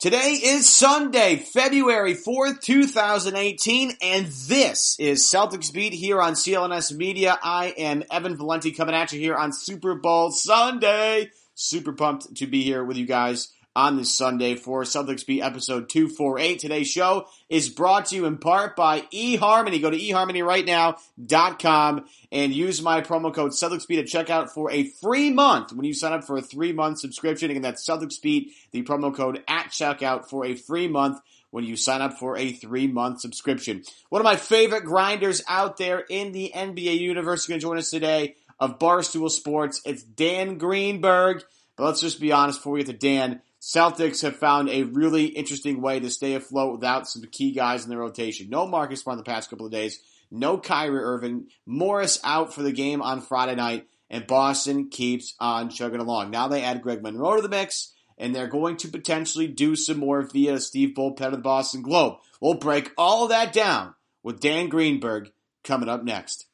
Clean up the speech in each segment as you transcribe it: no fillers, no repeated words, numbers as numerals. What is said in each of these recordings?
Today is Sunday, February 4th, 2018, and this is Celtics Beat here on CLNS Media. I am Evan Valenti coming at you here on Super Bowl Sunday. Super pumped to be here with you guys on this Sunday for Celtics Beat episode 248. Today's show is brought to you in part by eHarmony. Go to eHarmonyRightNow.com and use my promo code CelticsBeat at checkout for a free month when you sign up for a 3-month subscription. Again, that's CelticsBeat, the promo code at checkout for a free month when you sign up for a 3-month subscription. One of my favorite grinders out there in the NBA universe is going to join us today of Barstool Sports. It's Dan Greenberg. But let's just be honest before we get to Dan. Celtics have found a really interesting way to stay afloat without some key guys in their rotation. No Marcus Smart in the past couple of days. No Kyrie Irving. Morris out for the game on Friday night. And Boston keeps on chugging along. Now they add Greg Monroe to the mix. And they're going to potentially do some more via Steve Bullpen of the Boston Globe. We'll break all of that down with Dan Greenberg coming up next.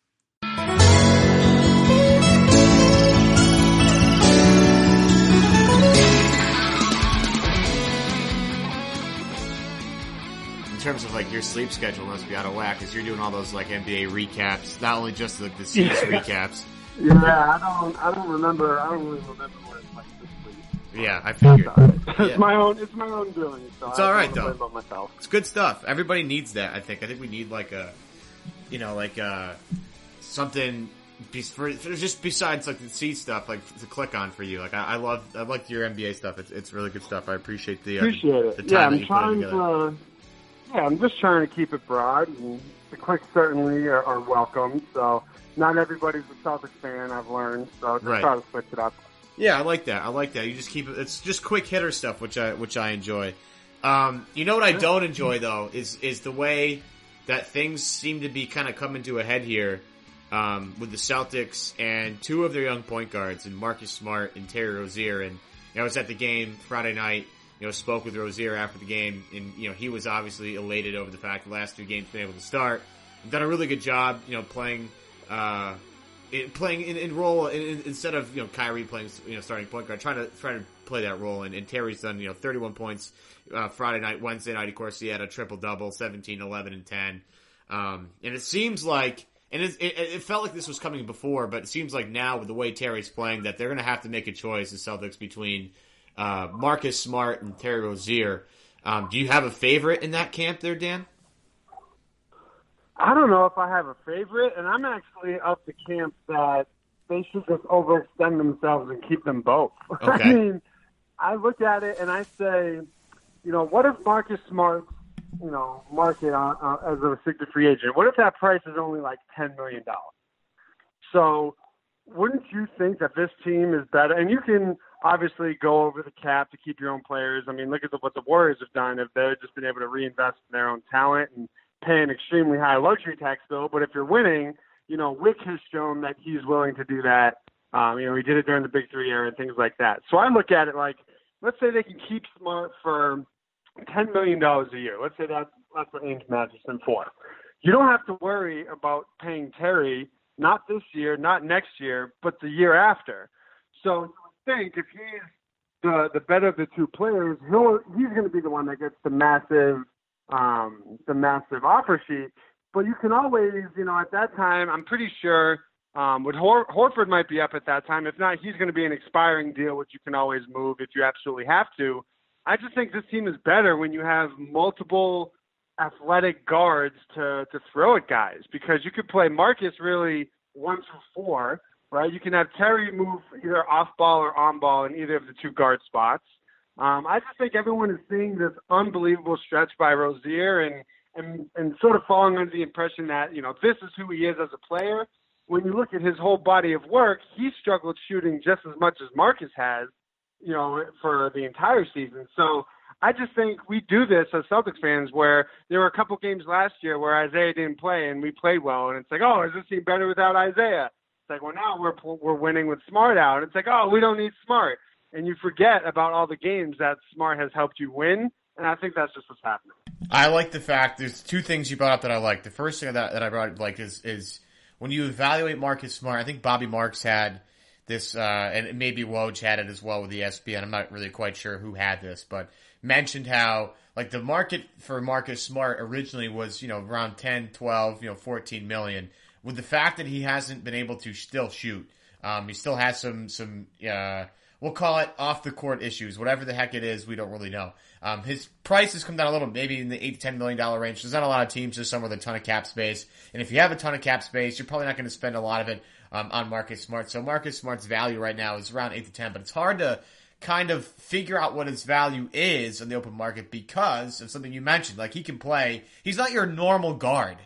In terms of like your sleep schedule must be out of whack because you're doing all those like NBA recaps, not only just the series recaps. Yeah, I don't really remember what it's like this week. Yeah, I figured. It's my own doing. So it's all right though. About myself. It's good stuff. Everybody needs that. I think we need like something for just besides like the C stuff, like to click on for you. Like I like your NBA stuff. It's really good stuff. I appreciate the time that you put together. I'm just trying to keep it broad, and the clicks certainly are welcome. So not everybody's a Celtics fan, I've learned. So just try to switch it up. Yeah, I like that. You just keep it. It's just quick hitter stuff, which I enjoy. You know what I don't enjoy though is the way that things seem to be kind of coming to a head here with the Celtics and two of their young point guards, and Marcus Smart and Terry Rozier. And I was at the game Friday night. Spoke with Rozier after the game, and, he was obviously elated over the fact the last 2 games been able to start. He's done a really good job, playing in role instead of, Kyrie playing, starting point guard, trying to play that role. And Terry's done, 31 points, Friday night, Wednesday night, of course, he had a triple-double, 17, 11, and 10. And it seems like, and it felt like this was coming before, but it seems like now with the way Terry's playing that they're going to have to make a choice, the Celtics, between Marcus Smart and Terry Rozier. Do you have a favorite in that camp there, Dan? I don't know if I have a favorite, and I'm actually of the camp that they should just overextend themselves and keep them both. Okay. I mean, I look at it and I say, what if Marcus Smart, market as a restricted free agent? What if that price is only like $10 million? So wouldn't you think that this team is better? And you can obviously go over the cap to keep your own players. I mean, look at what the Warriors have done. If they've just been able to reinvest in their own talent and pay an extremely high luxury tax bill. But if you're winning, Wick has shown that he's willing to do that. He did it during the Big Three era and things like that. So I look at it like, let's say they can keep Smart for $10 million a year. Let's say that's what Ainge Matheson for. You don't have to worry about paying Terry, not this year, not next year, but the year after. So I think if he's the better of the two players, he's going to be the one that gets the massive offer sheet. But you can always, at that time, I'm pretty sure Horford might be up at that time. If not, he's going to be an expiring deal, which you can always move if you absolutely have to. I just think this team is better when you have multiple athletic guards to throw at guys, because you could play Marcus really 1 through 4. Right, you can have Terry move either off ball or on ball in either of the 2 guard spots. I just think everyone is seeing this unbelievable stretch by Rozier and sort of falling under the impression that this is who he is as a player. When you look at his whole body of work, he struggled shooting just as much as Marcus has, for the entire season. So I just think we do this as Celtics fans, where there were a couple games last year where Isaiah didn't play and we played well, and it's like, oh, is this team better without Isaiah? Like, well, now we're winning with Smart out. It's like, oh, we don't need Smart. And you forget about all the games that Smart has helped you win, and I think that's just what's happening. I like the fact there's 2 things you brought up that I like. The first thing that I brought up is when you evaluate Marcus Smart, I think Bobby Marks had this, and maybe Woj had it as well with ESPN. I'm not really quite sure who had this, but mentioned how like the market for Marcus Smart originally was, around 10, 12, 14 million. With the fact that he hasn't been able to still shoot, he still has some we'll call it off the court issues, whatever the heck it is, we don't really know. His price has come down a little, maybe in the $8 to $10 million range. There's not a lot of teams, just some with a ton of cap space. And if you have a ton of cap space, you're probably not going to spend a lot of it on Marcus Smart. So Marcus Smart's value right now is around 8 to 10, but it's hard to kind of figure out what his value is on the open market because of something you mentioned. Like he can play, he's not your normal guard.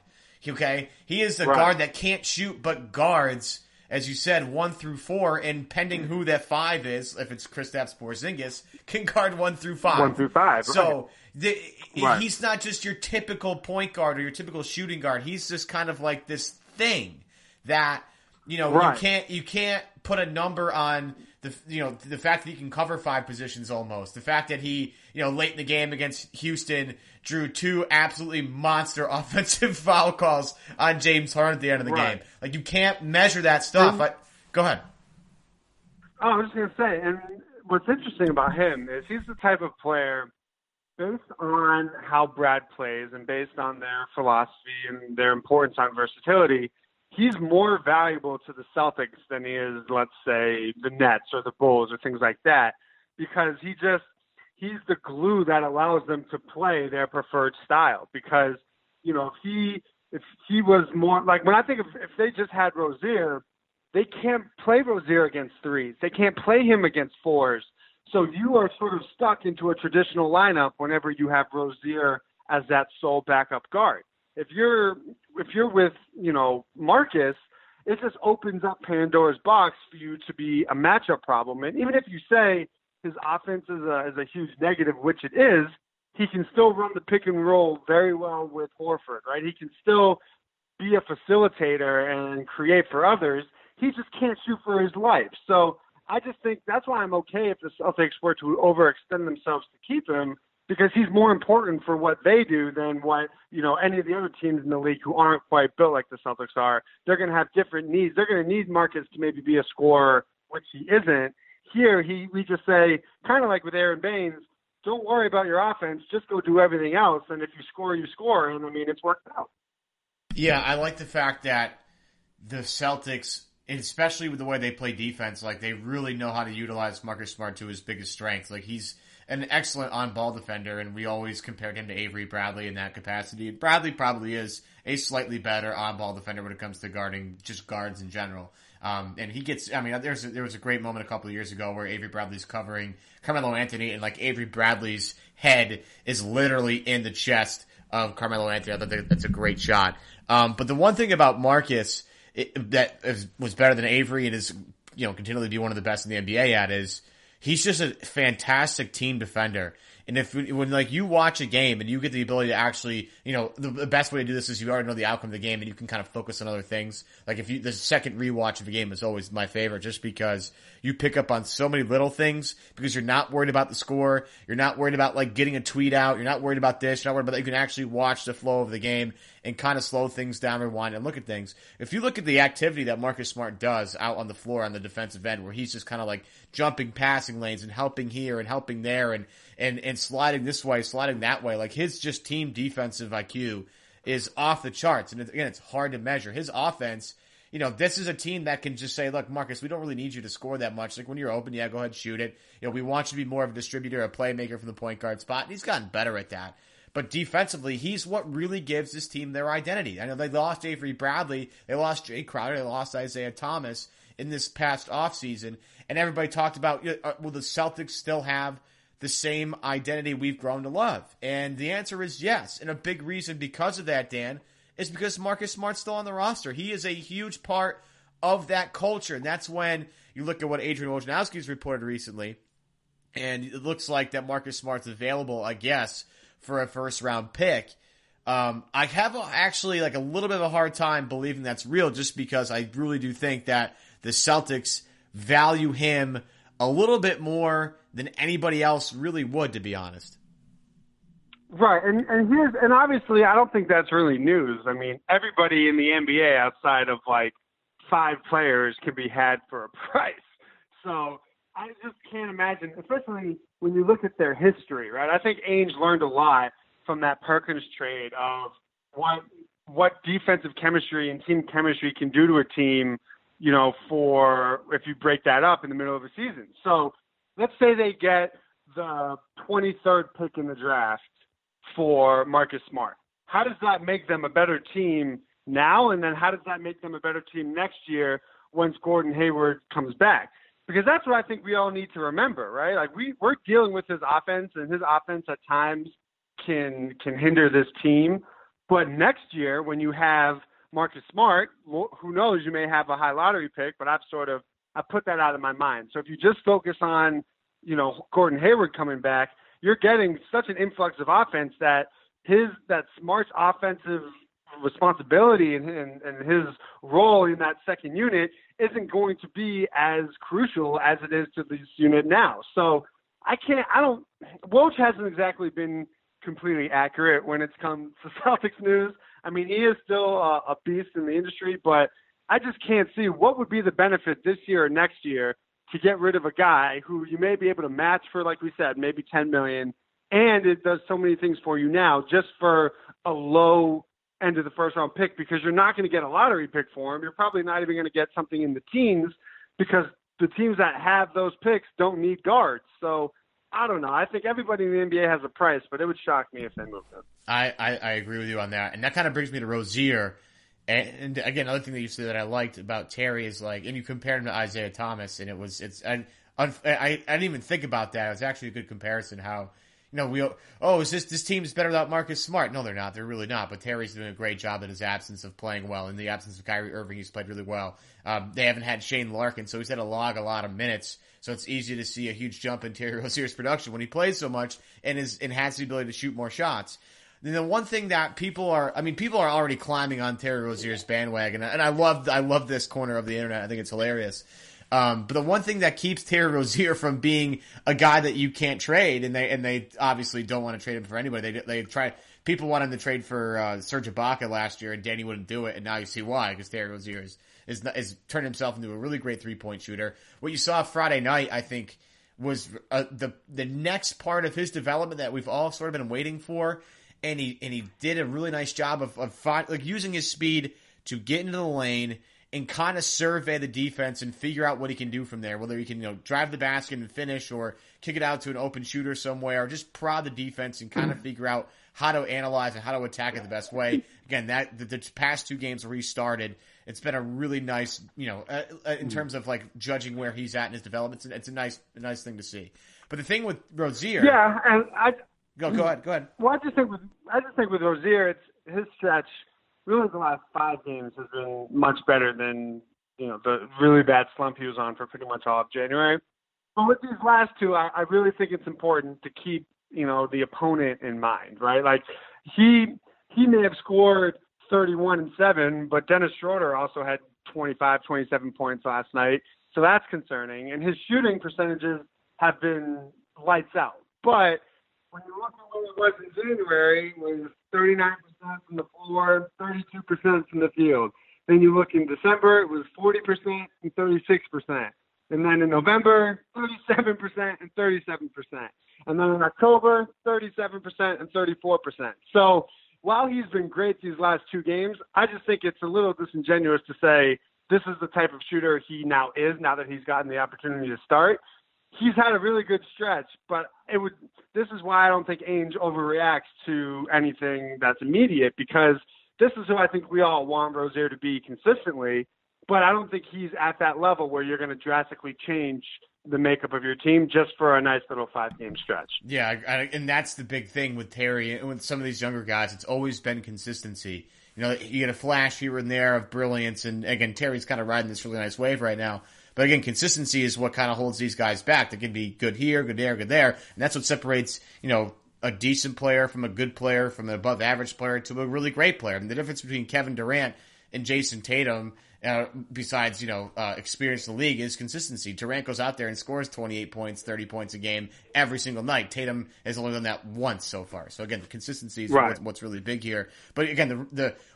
Okay? He is a guard that can't shoot, but guards, as you said, 1 through 4, and pending who that 5 is, if it's Kristaps Porzingis, can guard 1 through 5. 1 through 5. So he's not just your typical point guard or your typical shooting guard. He's just kind of like this thing that you can't put a number on the fact that he can cover 5 positions almost. The fact that he late in the game against Houston drew 2 absolutely monster offensive foul calls on James Harden at the end of the game. Like you can't measure that stuff. Go ahead. Oh, I was just gonna say, and what's interesting about him is he's the type of player, based on how Brad plays and based on their philosophy and their importance on versatility, he's more valuable to the Celtics than he is, let's say, the Nets or the Bulls or things like that, because he's the glue that allows them to play their preferred style. Because, if he was more like, when I think of, if they just had Rozier, they can't play Rozier against 3s. They can't play him against 4s. So you are sort of stuck into a traditional lineup whenever you have Rozier as that sole backup guard. If you're with, Marcus, it just opens up Pandora's box for you to be a matchup problem. And even if you say his offense is a huge negative, which it is, he can still run the pick and roll very well with Horford, right? He can still be a facilitator and create for others. He just can't shoot for his life. So I just think that's why I'm okay if the Celtics were to overextend themselves to keep him, because he's more important for what they do than what, any of the other teams in the league who aren't quite built like the Celtics are. They're going to have different needs. They're going to need Marcus to maybe be a scorer, which he isn't. Here, we just say, kind of like with Aaron Baines, don't worry about your offense, just go do everything else, and if you score, you score, and it's worked out. Yeah, I like the fact that the Celtics, especially with the way they play defense, like they really know how to utilize Marcus Smart to his biggest strength. Like he's an excellent on-ball defender, and we always compared him to Avery Bradley in that capacity. Bradley probably is a slightly better on-ball defender when it comes to guarding just guards in general. And he gets, there was a great moment a couple of years ago where Avery Bradley's covering Carmelo Anthony, and like Avery Bradley's head is literally in the chest of Carmelo Anthony. I thought that's a great shot. But the one thing about Marcus was better than Avery and is, continually be one of the best in the NBA at is he's just a fantastic team defender. And when you watch a game and you get the ability to actually, the best way to do this is you already know the outcome of the game and you can kind of focus on other things. Like the second rewatch of a game is always my favorite, just because you pick up on so many little things because you're not worried about the score. You're not worried about like getting a tweet out. You're not worried about this. You're not worried about that. You can actually watch the flow of the game and kind of slow things down, rewind, and look at things. If you look at the activity that Marcus Smart does out on the floor on the defensive end, where he's just kind of like jumping passing lanes and helping here and helping there and sliding this way, sliding that way, like his just team defensive IQ is off the charts. And again, it's hard to measure. His offense, this is a team that can just say, look, Marcus, we don't really need you to score that much. Like when you're open, yeah, go ahead, shoot it. We want you to be more of a distributor, a playmaker from the point guard spot. And he's gotten better at that. But defensively, he's what really gives this team their identity. I know they lost Avery Bradley, they lost Jay Crowder, they lost Isaiah Thomas in this past offseason. And everybody talked about, will the Celtics still have the same identity we've grown to love? And the answer is yes. And a big reason because of that, Dan, is because Marcus Smart's still on the roster. He is a huge part of that culture. And that's when you look at what Adrian Wojnarowski's reported recently, and it looks like that Marcus Smart's available, I guess, for a first-round pick. I have actually like a little bit of a hard time believing that's real, just because I really do think that the Celtics value him a little bit more than anybody else really would, to be honest. Right, and obviously I don't think that's really news. Everybody in the NBA outside of like 5 players can be had for a price. So I just can't imagine, especially when you look at their history, right? I think Ainge learned a lot from that Perkins trade of what defensive chemistry and team chemistry can do to a team, for if you break that up in the middle of a season. So let's say they get the 23rd pick in the draft for Marcus Smart. How does that make them a better team now? And then how does that make them a better team next year once Gordon Hayward comes back? Because that's what I think we all need to remember, right? Like we're dealing with his offense, and his offense at times can hinder this team. But next year, when you have Marcus Smart, who knows, you may have a high lottery pick, but I put that out of my mind. So if you just focus on, Gordon Hayward coming back, you're getting such an influx of offense that Smart's offensive responsibility and his role in that second unit isn't going to be as crucial as it is to this unit now. So Woj hasn't exactly been completely accurate when it's come to Celtics news. I mean, he is still a beast in the industry, but I just can't see what would be the benefit this year or next year to get rid of a guy who you may be able to match for, like we said, maybe $10 million, and it does so many things for you now just for a low end of the first round pick, because you're not going to get a lottery pick for him. You're probably not even going to get something in the teens, because the teams that have those picks don't need guards. So I don't know. I think everybody in the NBA has a price, but it would shock me if they moved him. I agree with you on that. And that kind of brings me to Rozier. And again, another thing that you said that I liked about Terry is and you compared him to Isaiah Thomas, and I didn't even think about that. It was actually a good comparison. How, is this team's better without Marcus Smart? No, they're not. They're really not. But Terry's doing a great job in his absence of playing well. In the absence of Kyrie Irving, he's played really well. They haven't had Shane Larkin, so he's had to log a lot of minutes. So it's easy to see a huge jump in Terry Rozier's production when he plays so much and has the ability to shoot more shots. Then the one thing that people are already climbing on Terry Rozier's bandwagon, and I love this corner of the internet. I think it's hilarious. But the one thing that keeps Terry Rozier from being a guy that you can't trade, and they obviously don't want to trade him for anybody. They try. People wanted him to trade for Serge Ibaka last year, and Danny wouldn't do it, and now you see why, because Terry Rozier is turned himself into a really great 3-point shooter. What you saw Friday night, I think, was the next part of his development that we've all sort of been waiting for, and he did a really nice job of using his speed to get into the lane and kind of survey the defense and figure out what he can do from there, whether he can drive the basket and finish, or kick it out to an open shooter somewhere, or just prod the defense and kind of figure out how to analyze and how to attack it the best way. Again, the past 2 games where he started, it's been a really nice, in terms of judging where he's at in his development. It's a nice thing to see. But the thing with Rozier, yeah, and go ahead. Well, I just think with Rozier, it's his stretch. Really, the last 5 games has been much better than the really bad slump he was on for pretty much all of January. But with these last 2, I really think it's important to keep the opponent in mind, right? Like he may have scored 31 and 7, but Dennis Schroeder also had 25, 27 points last night, so that's concerning. And his shooting percentages have been lights out. But when you look at what it was in January, it was 39% from the floor, 32% from the field. Then you look in December, it was 40% and 36%. And then in November, 37% and 37%. And then in October, 37% and 34%. So while he's been great these last 2 games, I just think it's a little disingenuous to say this is the type of shooter he now is, now that he's gotten the opportunity to start. He's had a really good stretch, but this is why I don't think Ainge overreacts to anything that's immediate, because this is who I think we all want Rozier to be consistently, but I don't think he's at that level where you're going to drastically change the makeup of your team just for a nice little 5-game stretch. Yeah, and that's the big thing with Terry and with some of these younger guys. It's always been consistency. You get a flash here and there of brilliance, and again, Terry's kind of riding this really nice wave right now. But again, consistency is what kind of holds these guys back. They can be good here, good there, good there, and that's what separates, a decent player from a good player, from an above average player to a really great player. And the difference between Kevin Durant and Jason Tatum, besides, experience in the league, is consistency. Durant goes out there and scores 28 points, 30 points a game every single night. Tatum has only done that once so far. So again, the consistency is what's really big here. But again,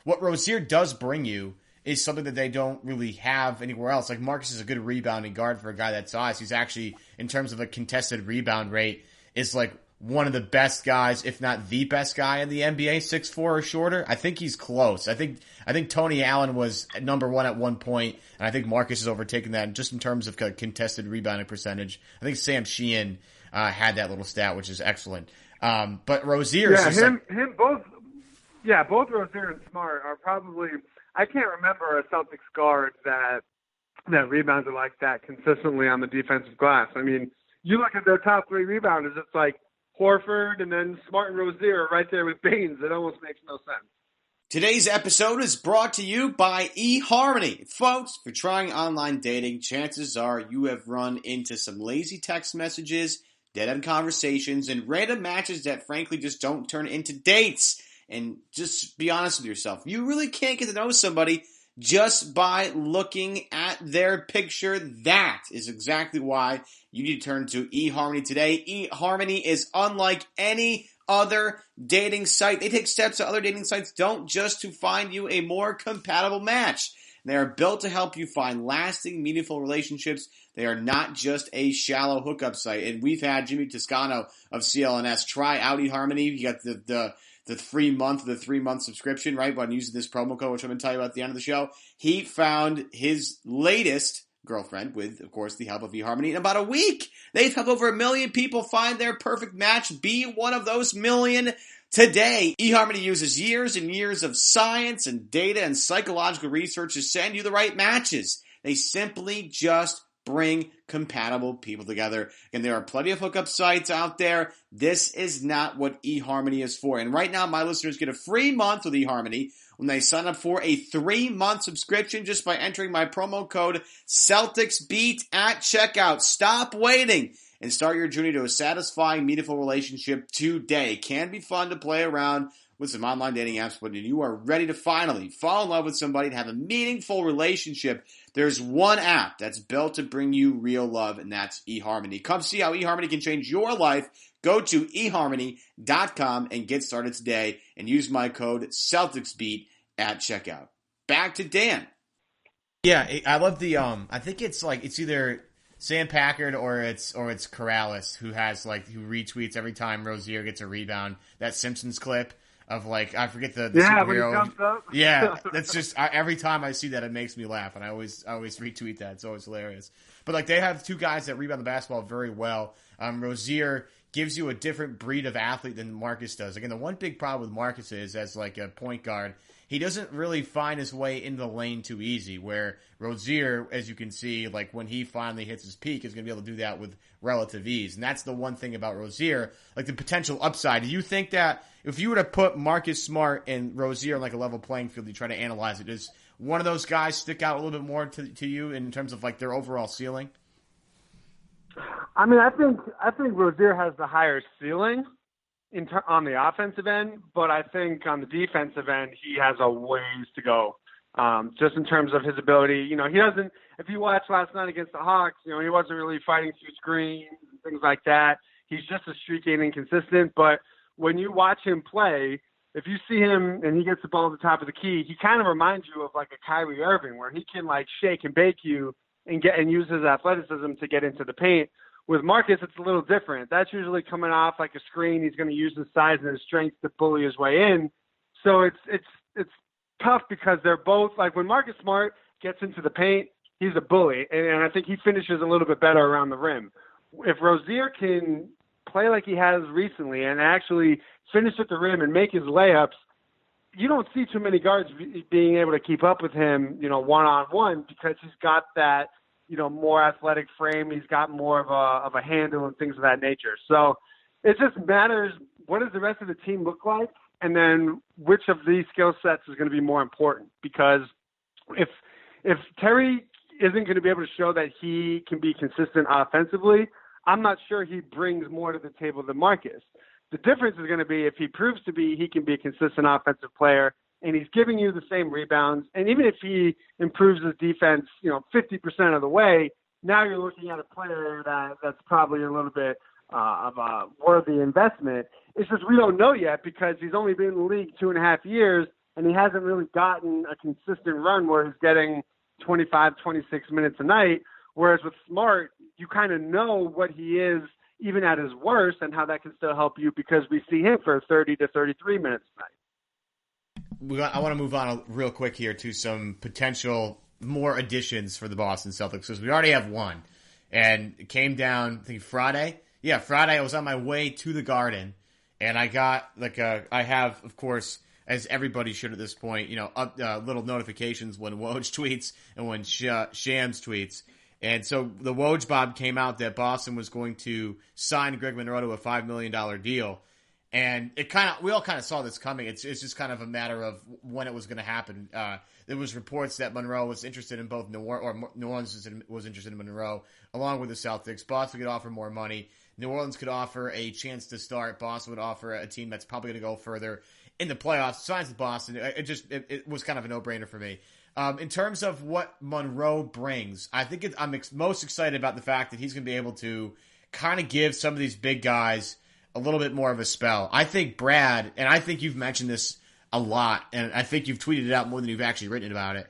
what Rozier does bring you, is something that they don't really have anywhere else. Like Marcus is a good rebounding guard for a guy that size. He's actually, in terms of a contested rebound rate, is like one of the best guys, if not the best guy in the NBA, 6'4" or shorter. I think he's close. I think Tony Allen was number one at one point, and I think Marcus has overtaken that just in terms of contested rebounding percentage. I think Sam Sheehan had that little stat, which is excellent. But Rozier is both Rozier and Smart are probably, I can't remember a Celtics guard that rebounded like that consistently on the defensive glass. I mean, you look at their top three rebounders, it's like Horford and then Smart and Rozier are right there with Baines. It almost makes no sense. Today's episode is brought to you by eHarmony. Folks, for trying online dating, chances are you have run into some lazy text messages, dead-end conversations, and random matches that frankly just don't turn into dates. And just be honest with yourself. You really can't get to know somebody just by looking at their picture. That is exactly why you need to turn to eHarmony today. eHarmony is unlike any other dating site. They take steps that other dating sites don't, just to find you a more compatible match. They are built to help you find lasting, meaningful relationships. They are not just a shallow hookup site. And we've had Jimmy Toscano of CLNS try out eHarmony. You got the free month, the 3-month subscription, right? By using this promo code, which I'm going to tell you about at the end of the show. He found his latest girlfriend with, of course, the help of eHarmony in about a week. They've helped over 1 million people find their perfect match. Be one of those million today. eHarmony uses years and years of science and data and psychological research to send you the right matches. They simply just bring compatible people together. And there are plenty of hookup sites out there. This is not what eHarmony is for. And right now, my listeners get a free month with eHarmony when they sign up for a 3-month subscription just by entering my promo code CelticsBeat at checkout. Stop waiting and start your journey to a satisfying, meaningful relationship today. It can be fun to play around with some online dating apps, but when you are ready to finally fall in love with somebody and have a meaningful relationship, there's one app that's built to bring you real love, and that's eHarmony. Come see how eHarmony can change your life. Go to eHarmony.com and get started today and use my code CelticsBeat at checkout. Back to Dan. Yeah, I love the I think it's either Sam Packard or it's Corrales who retweets every time Rozier gets a rebound. That Simpsons clip of I forget the superhero. When he jumps up. Yeah, that's just every time I see that it makes me laugh, and I always retweet that. It's always hilarious. But they have two guys that rebound the basketball very well. Rozier gives you a different breed of athlete than Marcus does. Again, the one big problem with Marcus is as a point guard, he doesn't really find his way into the lane too easy, where Rozier, as you can see, when he finally hits his peak, is going to be able to do that with relative ease. And that's the one thing about Rozier, the potential upside. Do you think that if you were to put Marcus Smart and Rozier on a level playing field, you try to analyze it, does one of those guys stick out a little bit more to you in terms of their overall ceiling? I mean, I think Rozier has the higher ceiling on the offensive end, but I think on the defensive end, he has a ways to go. Just in terms of his ability, he doesn't. If you watched last night against the Hawks, he wasn't really fighting through screens and things like that. He's just a streaky and inconsistent. But when you watch him play, if you see him and he gets the ball at the top of the key, he kind of reminds you of a Kyrie Irving, where he can shake and bake you and use his athleticism to get into the paint. With Marcus, it's a little different. That's usually coming off a screen. He's going to use his size and his strength to bully his way in. So it's tough because they're both when Marcus Smart gets into the paint, he's a bully, and I think he finishes a little bit better around the rim. If Rozier can play like he has recently and actually finish at the rim and make his layups, you don't see too many guards being able to keep up with him, one-on-one, because he's got that, more athletic frame. He's got more of a handle and things of that nature. So it just matters, what does the rest of the team look like? And then which of these skill sets is going to be more important? Because if Terry isn't going to be able to show that he can be consistent offensively, I'm not sure he brings more to the table than Marcus. The difference is going to be if he proves he can be a consistent offensive player and he's giving you the same rebounds. And even if he improves his defense, 50% of the way, now you're looking at a player that's probably a little bit of a worthy investment. It's just we don't know yet because he's only been in the league 2.5 years, and he hasn't really gotten a consistent run where he's getting 25, 26 minutes a night. Whereas with Smart, you kind of know what he is even at his worst and how that can still help you because we see him for 30 to 33 minutes a night. I want to move on real quick here to some potential more additions for the Boston Celtics because we already have one. And it came down, I think Friday. Yeah, Friday I was on my way to the Garden, and I got I have, of course, as everybody should at this point, little notifications when Woj tweets and when Shams tweets. And so the Woj Bob came out that Boston was going to sign Greg Monroe to a $5 million deal. And we all kind of saw this coming. It's just kind of a matter of when it was going to happen. There was reports that Monroe was interested in both New Orleans was interested in Monroe along with the Celtics. Boston could offer more money. New Orleans could offer a chance to start. Boston would offer a team that's probably going to go further in the playoffs. Signs with Boston. It was kind of a no-brainer for me. In terms of what Monroe brings, I think I'm most excited about the fact that he's going to be able to kind of give some of these big guys a little bit more of a spell. I think Brad, and I think you've mentioned this a lot, and I think you've tweeted it out more than you've actually written about it,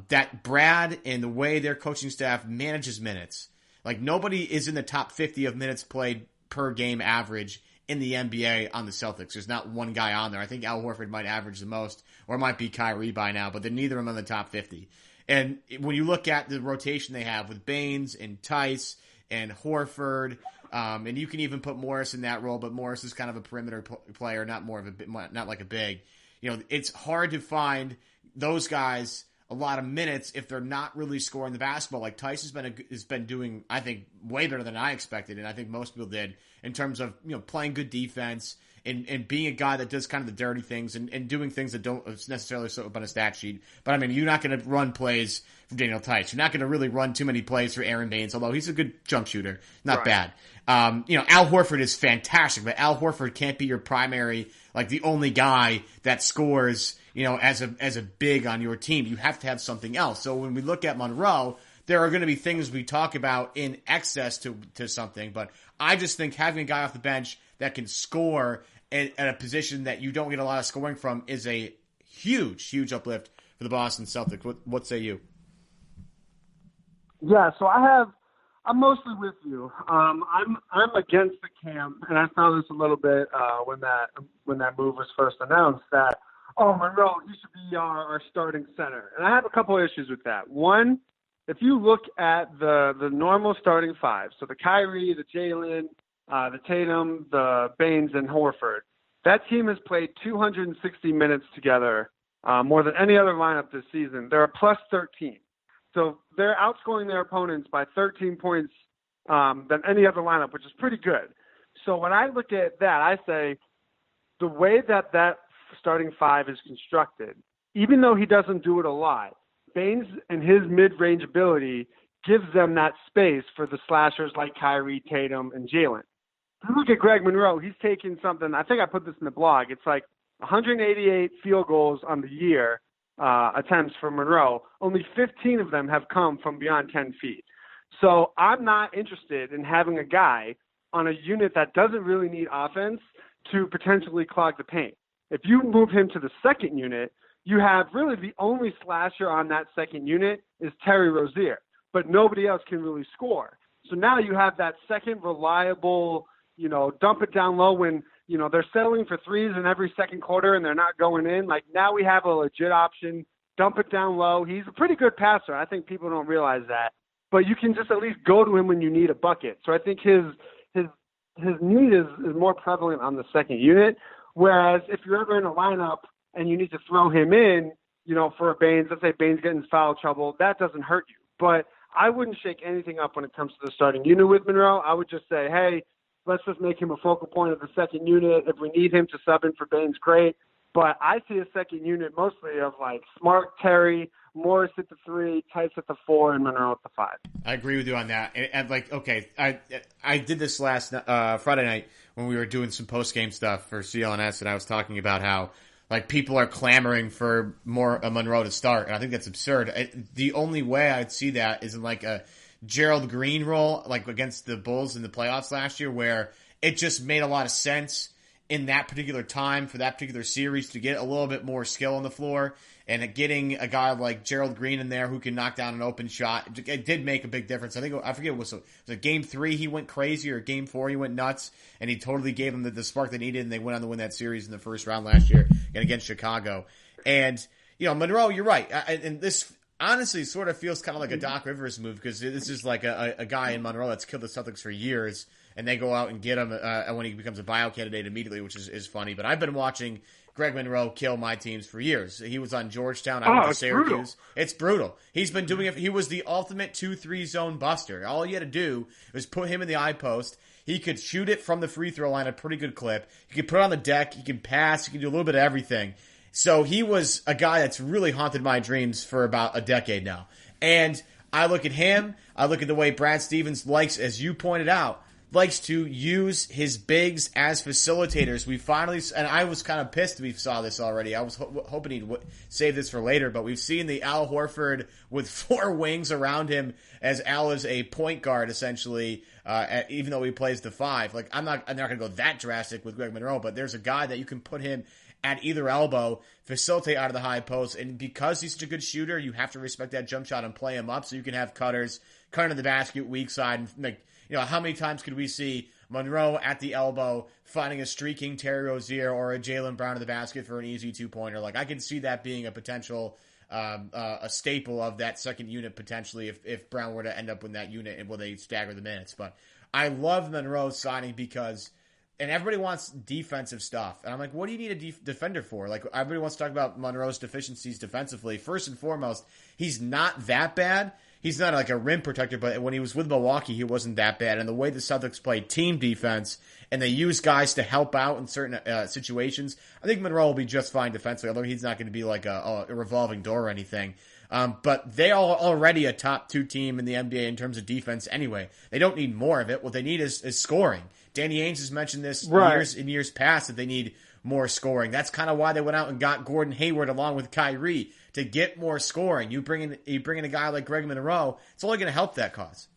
that Brad and the way their coaching staff manages minutes, like nobody is in the top 50 of minutes played per game average in the NBA on the Celtics. There's not one guy on there. I think Al Horford might average the most, or it might be Kyrie by now, but they're neither of them in the top 50. And when you look at the rotation they have with Baines and Tice and Horford, and you can even put Morris in that role, but Morris is kind of a perimeter player, not like a big. It's hard to find those guys a lot of minutes if they're not really scoring the basketball. Like Tice has been doing, I think, way better than I expected, and I think most people did in terms of playing good defense and being a guy that does kind of the dirty things and doing things that don't necessarily show up on a stat sheet. But I mean, you're not going to run plays from Daniel Tice. You're not going to really run too many plays for Aaron Baines, although he's a good jump shooter, not bad. Al Horford is fantastic, but Al Horford can't be your primary, like the only guy that scores, as a big on your team. You have to have something else. So when we look at Monroe, there are going to be things we talk about in excess to something, but I just think having a guy off the bench that can score at a position that you don't get a lot of scoring from is a huge, huge uplift for the Boston Celtics. What say you? Yeah, so I'm mostly with you. I'm against the camp, and I found this a little bit when that move was first announced that, Monroe, he should be our starting center. And I have a couple of issues with that. One, if you look at the normal starting five, so the Kyrie, the Jalen, the Tatum, the Baines, and Horford, that team has played 260 minutes together, more than any other lineup this season. They're a plus 13. So they're outscoring their opponents by 13 points than any other lineup, which is pretty good. So when I look at that, I say the way that starting five is constructed, even though he doesn't do it a lot, Baines and his mid-range ability gives them that space for the slashers like Kyrie, Tatum, and Jalen. Look at Greg Monroe. He's taken something, I think I put this in the blog, it's like 188 field goals on the year attempts for Monroe. Only 15 of them have come from beyond 10 feet. So I'm not interested in having a guy on a unit that doesn't really need offense to potentially clog the paint. If you move him to the second unit, you have really the only slasher on that second unit is Terry Rozier, but nobody else can really score. So now you have that second reliable, dump it down low when, they're settling for threes in every second quarter and they're not going in. Like now we have a legit option, dump it down low. He's a pretty good passer. I think people don't realize that, but you can just at least go to him when you need a bucket. So I think his need is more prevalent on the second unit. Whereas if you're ever in a lineup and you need to throw him in, for a Baines, let's say Baines getting in foul trouble, that doesn't hurt you. But I wouldn't shake anything up when it comes to the starting unit with Monroe. I would just say, hey, let's just make him a focal point of the second unit. If we need him to sub in for Baines, great. But I see a second unit mostly of like Smart, Terry, Morris at the 3, Tice at the 4, and Monroe at the 5. I agree with you on that. And I did this last Friday night when we were doing some post-game stuff for CLNS, and I was talking about how like people are clamoring for more Monroe to start, and I think that's absurd. The only way I'd see that is in like a Gerald Green role, like against the Bulls in the playoffs last year, where it just made a lot of sense. in that particular time for that particular series to get a little bit more skill on the floor, and getting a guy like Gerald Green in there who can knock down an open shot, it did make a big difference. I forget, was it game 3 he went crazy, or game 4 he went nuts, and he totally gave them the spark they needed, and they went on to win that series in the first round last year against Chicago. And, Monroe, you're right. And this honestly sort of feels kind of like a Doc Rivers move, because this is like a guy in Monroe that's killed the Celtics for years, and they go out and get him when he becomes a buyout candidate immediately, which is funny. But I've been watching Greg Monroe kill my teams for years. He was on Georgetown. I went to Syracuse. Brutal. It's brutal. He's been doing it. He was the ultimate 2-3 zone buster. All you had to do was put him in the eye post. He could shoot it from the free throw line at a pretty good clip. He could put it on the deck. He can pass. He can do a little bit of everything. So he was a guy that's really haunted my dreams for about a decade now. And I look at him. I look at the way Brad Stevens likes, as you pointed out, likes to use his bigs as facilitators. We finally, and I was kind of pissed we saw this already. I was hoping he'd save this for later, but we've seen the Al Horford with 4 wings around him, as Al is a point guard essentially, even though he plays the 5. Like, I'm not going to go that drastic with Greg Monroe, but there's a guy that you can put him at either elbow, facilitate out of the high post, and because he's such a good shooter, you have to respect that jump shot and play him up so you can have cutters, cut into the basket, weak side, and make. How many times could we see Monroe at the elbow finding a streaking Terry Rozier or a Jaylen Brown in the basket for an easy 2-pointer? Like, I can see that being a potential, a staple of that second unit potentially if Brown were to end up in that unit and they stagger the minutes. But I love Monroe's signing because, and everybody wants defensive stuff. And I'm like, what do you need a defender for? Like, everybody wants to talk about Monroe's deficiencies defensively. First and foremost, he's not that bad. He's not like a rim protector, but when he was with Milwaukee, he wasn't that bad. And the way the Celtics play team defense and they use guys to help out in certain situations, I think Monroe will be just fine defensively, although he's not going to be like a revolving door or anything. But they are already a top 2 team in the NBA in terms of defense anyway. They don't need more of it. What they need is scoring. Danny Ainge has mentioned this years past that they need more scoring. That's kind of why they went out and got Gordon Hayward along with Kyrie, to get more scoring. You bring in a guy like Greg Monroe, it's only going to help that cause.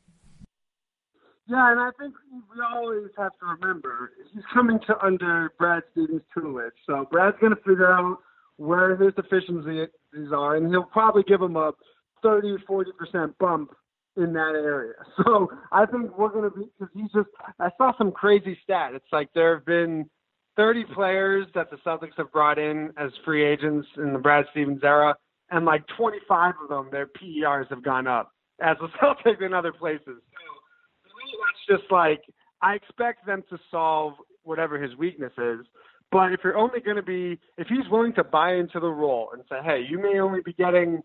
Yeah, and I think we always have to remember, he's coming to under Brad Stevens' tutelage. So Brad's going to figure out where his deficiencies are, and he'll probably give him a 30 or 40% bump in that area. So I think we're going to be, because I saw some crazy stat. It's like there have been 30 players that the Celtics have brought in as free agents in the Brad Stevens era, and like 25 of them, their PERs have gone up as the Celtics in other places. So it's just like, I expect them to solve whatever his weakness is, but if you're only going to be, if he's willing to buy into the role and say, hey, you may only be getting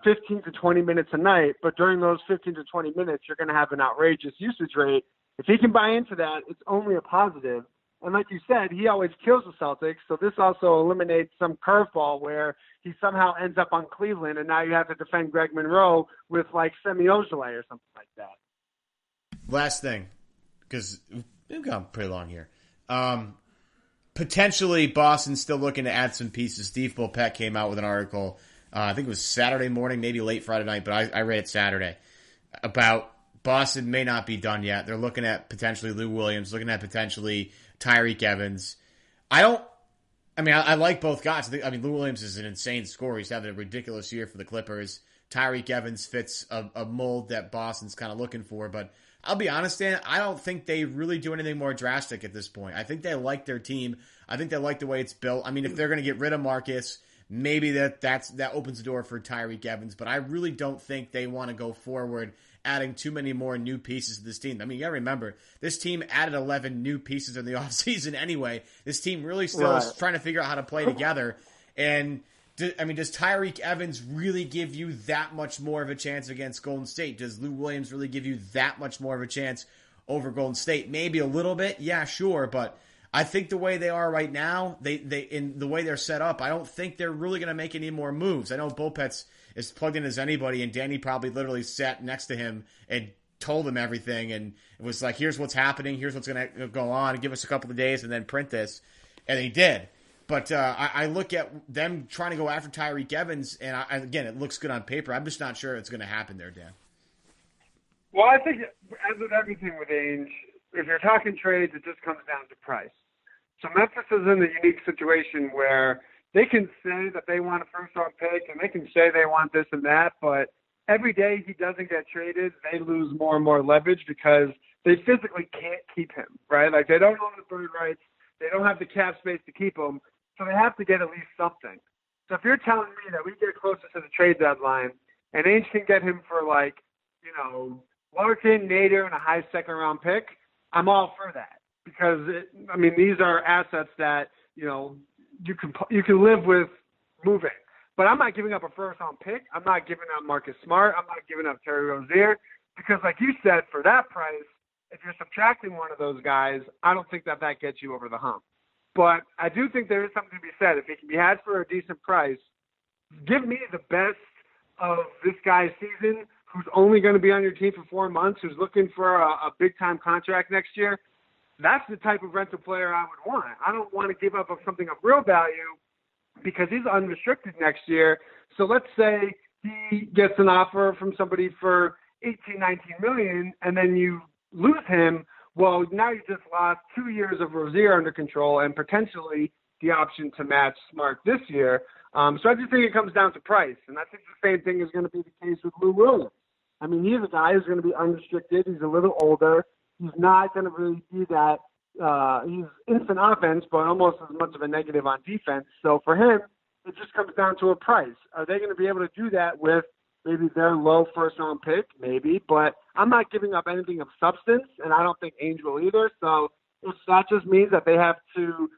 15 to 20 minutes a night, but during those 15 to 20 minutes, you're going to have an outrageous usage rate. If he can buy into that, it's only a positive. And like you said, he always kills the Celtics, so this also eliminates some curveball where he somehow ends up on Cleveland, and now you have to defend Greg Monroe with like Semi Ojeleye or something like that. Last thing, because we've gone pretty long here. Potentially, Boston's still looking to add some pieces. Steve Bulpett came out with an article, I think it was Saturday morning, maybe late Friday night, but I read it Saturday, about Boston may not be done yet. They're looking at potentially Lou Williams, looking at potentially Tyreek Evans. I like both guys. Lou Williams is an insane scorer. He's having a ridiculous year for the Clippers. Tyreek Evans fits a mold that Boston's kind of looking for. But I'll be honest, Dan, I don't think they really do anything more drastic at this point. I think they like their team. I think they like the way it's built. I mean, if they're going to get rid of Marcus, maybe that opens the door for Tyreek Evans. But I really don't think they want to go forward adding too many more new pieces to this team. I mean, you got to remember, this team added 11 new pieces in the offseason anyway. This team really still is trying to figure out how to play together. And, does Tyreek Evans really give you that much more of a chance against Golden State? Does Lou Williams really give you that much more of a chance over Golden State? Maybe a little bit. Yeah, sure. But I think the way they are right now, they in the way they're set up, I don't think they're really going to make any more moves. I know Bulpett's as plugged in as anybody, and Danny probably literally sat next to him and told him everything, and it was like, here's what's happening, here's what's going to go on, and give us a couple of days and then print this, and he did. But I look at them trying to go after Tyreek Evans, and again, it looks good on paper. I'm just not sure it's going to happen there, Dan. Well, I think, as with everything with Ainge, if you're talking trades, it just comes down to price. So Memphis is in a unique situation where they can say that they want a first-round pick and they can say they want this and that, but every day he doesn't get traded, they lose more and more leverage because they physically can't keep him, right? Like, they don't own the bird rights. They don't have the cap space to keep him, so they have to get at least something. So if you're telling me that we get closer to the trade deadline and Ainge can get him for, like, Larkin, Nader, and a high second-round pick, I'm all for that because, these are assets that, you can live with moving. But I'm not giving up a first-round pick. I'm not giving up Marcus Smart. I'm not giving up Terry Rozier because, like you said, for that price, if you're subtracting one of those guys, I don't think that gets you over the hump. But I do think there is something to be said. If it can be had for a decent price, give me the best of this guy's season who's only going to be on your team for 4 months, who's looking for a big-time contract next year. That's the type of rental player I would want. I don't want to give up on something of real value because he's unrestricted next year. So let's say he gets an offer from somebody for 18, 19 million, and then you lose him. Well, now you just lost 2 years of Rozier under control and potentially the option to match Smart this year. So I just think it comes down to price. And I think the same thing is going to be the case with Lou Williams. He's a guy who's going to be unrestricted. He's a little older. He's not going to really be that. He's instant offense, but almost as much of a negative on defense. So for him, it just comes down to a price. Are they going to be able to do that with maybe their low first-round pick? Maybe, but I'm not giving up anything of substance, and I don't think Ainge will either. So if that just means that they have to,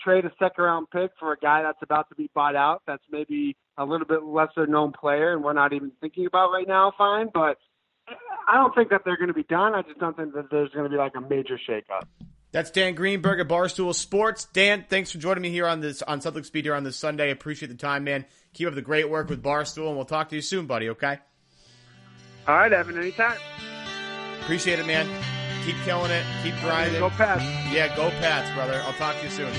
trade a second-round pick for a guy that's about to be bought out, that's maybe a little bit lesser-known player, and we're not even thinking about right now, fine. But I don't think that they're going to be done. I just don't think that there's going to be like a major shakeup. That's Dan Greenberg at Barstool Sports. Dan, thanks for joining me here on Celtics Beat here on this Sunday. Appreciate the time, man. Keep up the great work with Barstool, and we'll talk to you soon, buddy, okay? All right, Evan, anytime. Appreciate it, man. Keep killing it. Keep grinding. Go Pats. Yeah, go Pats, brother. I'll talk to you soon.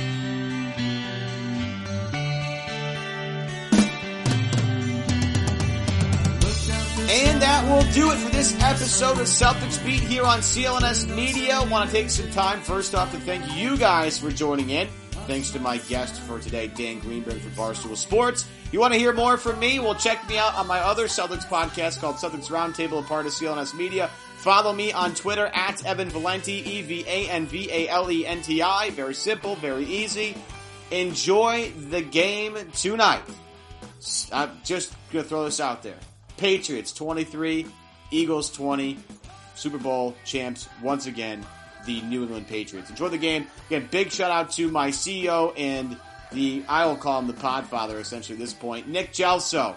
And that will do it for this episode of Celtics Beat here on CLNS Media. Want to take some time first off to thank you guys for joining in. Thanks to my guest for today, Dan Greenberg for Barstool Sports. You want to hear more from me? Well, check me out on my other Celtics podcast called Celtics Roundtable, a part of CLNS Media. Follow me on Twitter at Evan Valenti, EVANVALENTI. Very simple, very easy. Enjoy the game tonight. I'm just going to throw this out there. Patriots 23, Eagles 20, Super Bowl champs once again, the New England Patriots. Enjoy the game. Again, big shout out to my CEO and I will call him the podfather essentially at this point, Nick Gelso,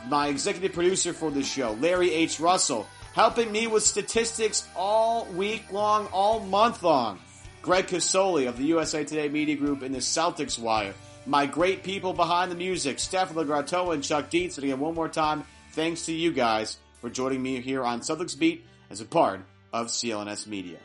my executive producer for this show, Larry H. Russell, helping me with statistics all week long, all month long, Greg Casoli of the USA Today Media Group and the Celtics Wire. My great people behind the music, Steph Legrateau and Chuck Dietz. And again, one more time, thanks to you guys for joining me here on Celtics Beat as a part of CLNS Media.